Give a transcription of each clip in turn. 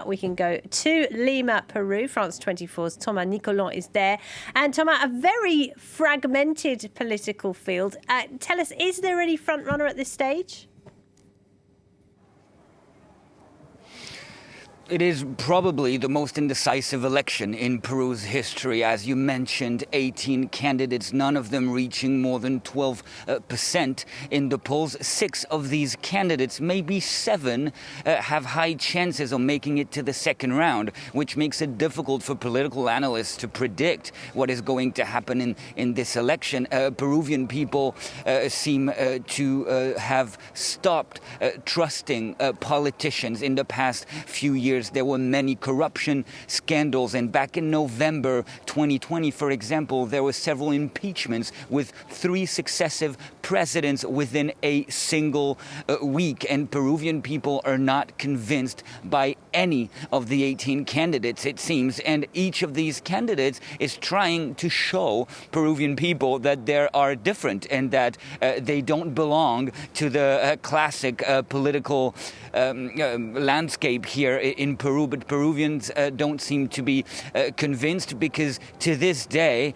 We can go to Lima, Peru. France 24's Thomas Nicolon is there. And Thomas, a very fragmented political field. Tell us, is there any front runner at this stage? It is probably the most indecisive election in Peru's history. As you mentioned, 18 candidates, none of them reaching more than 12% in the polls. 6 of these candidates, maybe 7, have high chances of making it to the second round, which makes it difficult for political analysts to predict what is going to happen in this election. Peruvian people seem to have stopped trusting politicians in the past few years. There were many corruption scandals, and back in November 2020, for example, there were several impeachments with 3 successive presidents within a single week, and Peruvian people are not convinced by any of the 18 candidates, it seems, and each of these candidates is trying to show Peruvian people that they are different and that they don't belong to the classic political landscape here in Peru. But Peruvians don't seem to be convinced, because to this day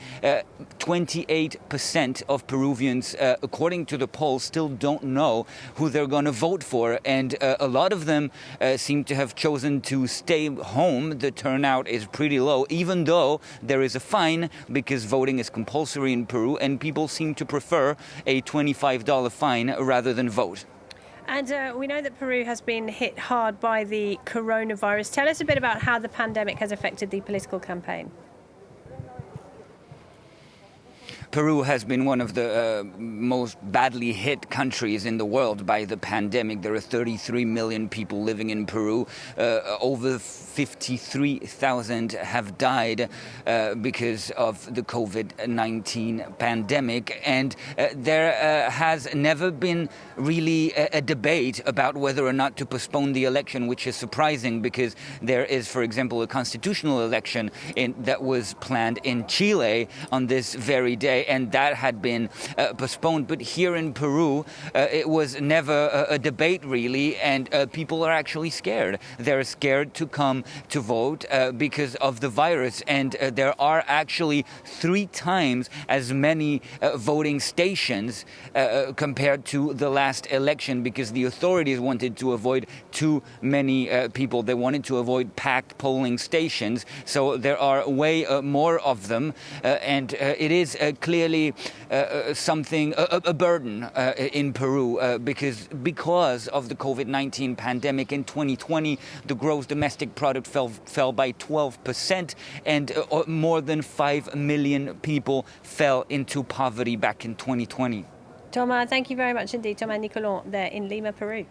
28% of Peruvians, according to the poll, still don't know who they're going to vote for, and a lot of them seem to have chosen to stay home. The turnout is pretty low, even though there is a fine, because voting is compulsory in Peru, and people seem to prefer a $25 fine rather than vote. And we know that Peru has been hit hard by the coronavirus. Tell us a bit about how the pandemic has affected the political campaign. Peru has been one of the most badly hit countries in the world by the pandemic. There are 33 million people living in Peru. Over 53,000 have died because of the COVID-19 pandemic. And there has never been really a debate about whether or not to postpone the election, which is surprising, because there is, for example, a constitutional election that was planned in Chile on this very day, and that had been postponed. But here in Peru, it was never a debate, really, and people are actually scared. They're scared to come to vote because of the virus, and there are actually 3 times as many voting stations compared to the last election, because the authorities wanted to avoid too many people. They wanted to avoid packed polling stations, so there are way more of them, and it is clearly something, a burden in Peru, because of the COVID-19 pandemic in 2020, the gross domestic product fell by 12%, and more than 5 million people fell into poverty back in 2020. Thomas, thank you very much indeed. Thomas Nicolon there in Lima, Peru.